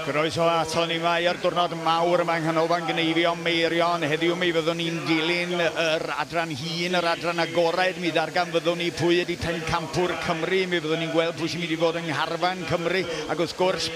Groeso ato ni mai ar diwrnod mawr yma yng Nghanolfan Gneifio Meirion. Heddiw mi fyddwn ni'n dilyn yr adran hŷn, yr adran agored. Mi ddargan fyddwn ni pwy ydi pencampwr Cymru. Mi fyddwn ni'n gweld pwy sy'n mynd i fod yng Ngharfan Cymru. Ac wrth gwrs,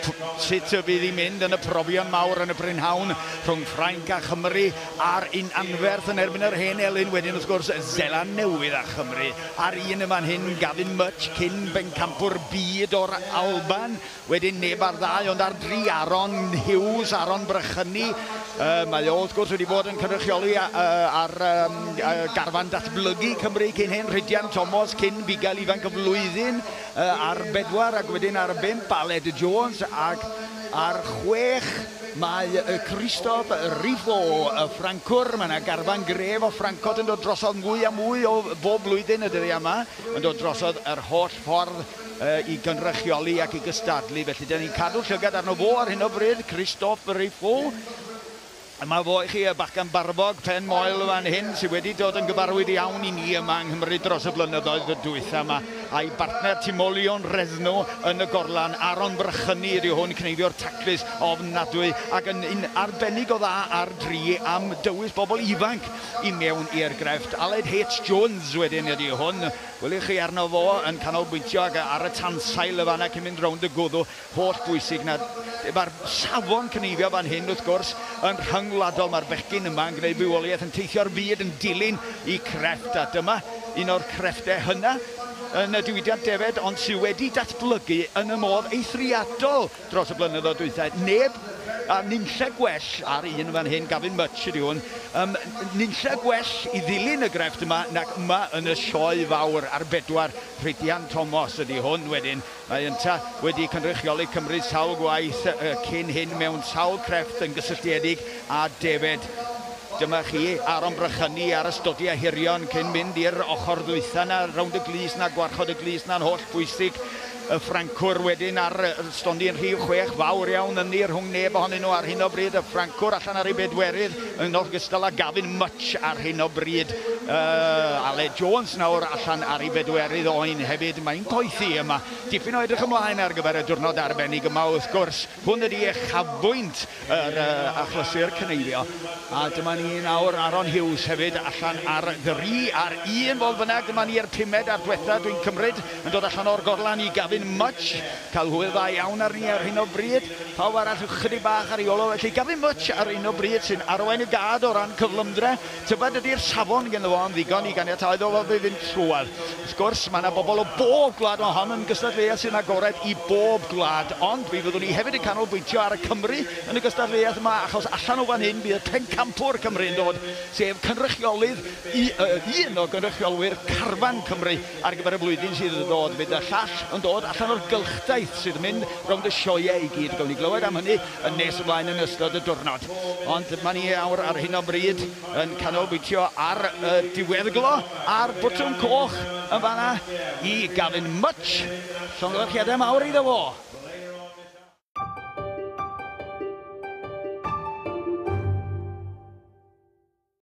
sut y bydd i mynd yn y profion mawr yn y Brynhawn rhwng Ffrainc a Chymru a'r un anferth yn erbyn yr hen elyn. Wedyn wrth gwrs, Seland Newydd a Chymru. Ar un yma'n hyn, Gavin Much, cyn bencampwr byd o'r Alban. Wedyn neb ar ddau, ond ar dri Aaron Hughes, Aaron Brychyni. Mae o wrth gwrs wedi bod yn cynrychioli ar garfan datblygu Cymru cyn hyn. Rhydian Thomas cyn bugail ifanc y flwyddyn ar 4 ac wedyn ar 5 Aled Jones ac ar 6 mae Christophe Rifo, y Ffrancwr. Mae yna garfan gref o Ffrancod yn dod drosodd mwy a mwy o bob blwyddyn y dyddiau yma, yn dod drosodd yr holl ffordd i gynrychioli ac i gystadlu. Felly, dyn ni'n cadw llygad arno fo ar hyn o bryd, Christophe Rifo. Mae fo i chi y bachgan barbog Pen Moel fan hyn sydd wedi dod yn gyfarwydd iawn i ni yma yng Nghymru dros y blynyddoedd dwytha yma. A'i partner Timolion Resno yn y gorlan. Aaron Brychyni ydy hwn, cneifio'r taclus ofnadwy ac yn un arbennig o dda ar dri am dywys bobl ifanc i mewn i'r grefft. Aled H. Jones wedyn ydy hwn. Welwch chi arno fo yn canolbwyntio ar y tansail y fanna cyn mynd rownd y gwddw holl bwysig na. Mae'r safon cneifio fan hyn wrth gwrs yn rhyngwladol. Mae'r bechgyn yma yn gwneud bywoliaeth yn teithio'r byd yn dilyn i crefft. A dyma un o'r crefftau hynna yn y diwydiant defed, ond sydd wedi datblygu yn y modd eithriadol dros y blynyddoedd dwytha. Neb a nunlle gwell ar un fan hyn, Gavin Much ydy hwn, nunlle gwell i ddilyn y grefft yma nac yma yn y sioe fawr ar 4. Rhydian Thomas ydy hwn wedyn. Mae ynta wedi cynrychioli Cymru sawl gwaith cyn hyn mewn sawl crefft yn gysylltiedig a defed. Dyma chi Aaron Brychyni ar y stodiau hirion cyn mynd i'r ochr ddwytha na, rownd y glus na, gwarchod y glus na'n holl bwysig. Y Ffrancwr wedyn ar stondio'n rhif 6 fawr iawn yn ni rhwng neb ohonyn nhw ar hyn o bryd. Y Ffrancwr allan ar ei bedwerydd yn ogystal â Gavin Much ar hyn o bryd. Aled Jones nawr allan ar ei bedwerydd oen hefyd. Mae'n poethi yma. Dipyn o edrych ymlaen ar gyfer y diwrnod arbennig yma wrth gwrs. Hwn ydi uchafbwynt yr achlysur cneifio. A dyma ni nawr Aaron Hughes hefyd allan ar 3 ar 1 fodd bynnag. Dyma ni'r 5 ar diwetha dwi'n cymryd yn dod allan o'r gorlan i Gavin Much. Cael hwyl dda iawn ar ni ar hyn o bryd. Pawb arall chydig bach ar ei olo. Felly Gavin Much ar hyn o bryd sy'n arwain y gad o ran cyflymdre. Tybed ydy'r safon gen fo am ddigon i ganiatau o fe fynd trwad. Wrth gwrs, mae yna bobl o bob gwlad o hon yn gystadleuaeth sy'n agored i bob gwlad. Ond fi fyddwn ni hefyd yn canolbwyntio ar y Cymru yn y gystadleuaeth yma, achos allan o fan hyn bydd pencampwr Cymru yn dod, sef cynrychiolydd un o gynrychiolwyr Carfan Cymru ar gyfer y blwyddyn sydd yn dod. Fydd y llall yn dod allan o'r gylchdaeth sydd yn mynd rownd y sioeau i gyd. Gawn ni glywed am hynny yn nes ymlaen yn ystod y diwrnod. Ond mae ni awr ar hyn o bryd yn canolbwyntio ar diweddglo a'r bwtwm coch yn fanna i Gavin Much. Llongyfarchiadau mawr iddo fo.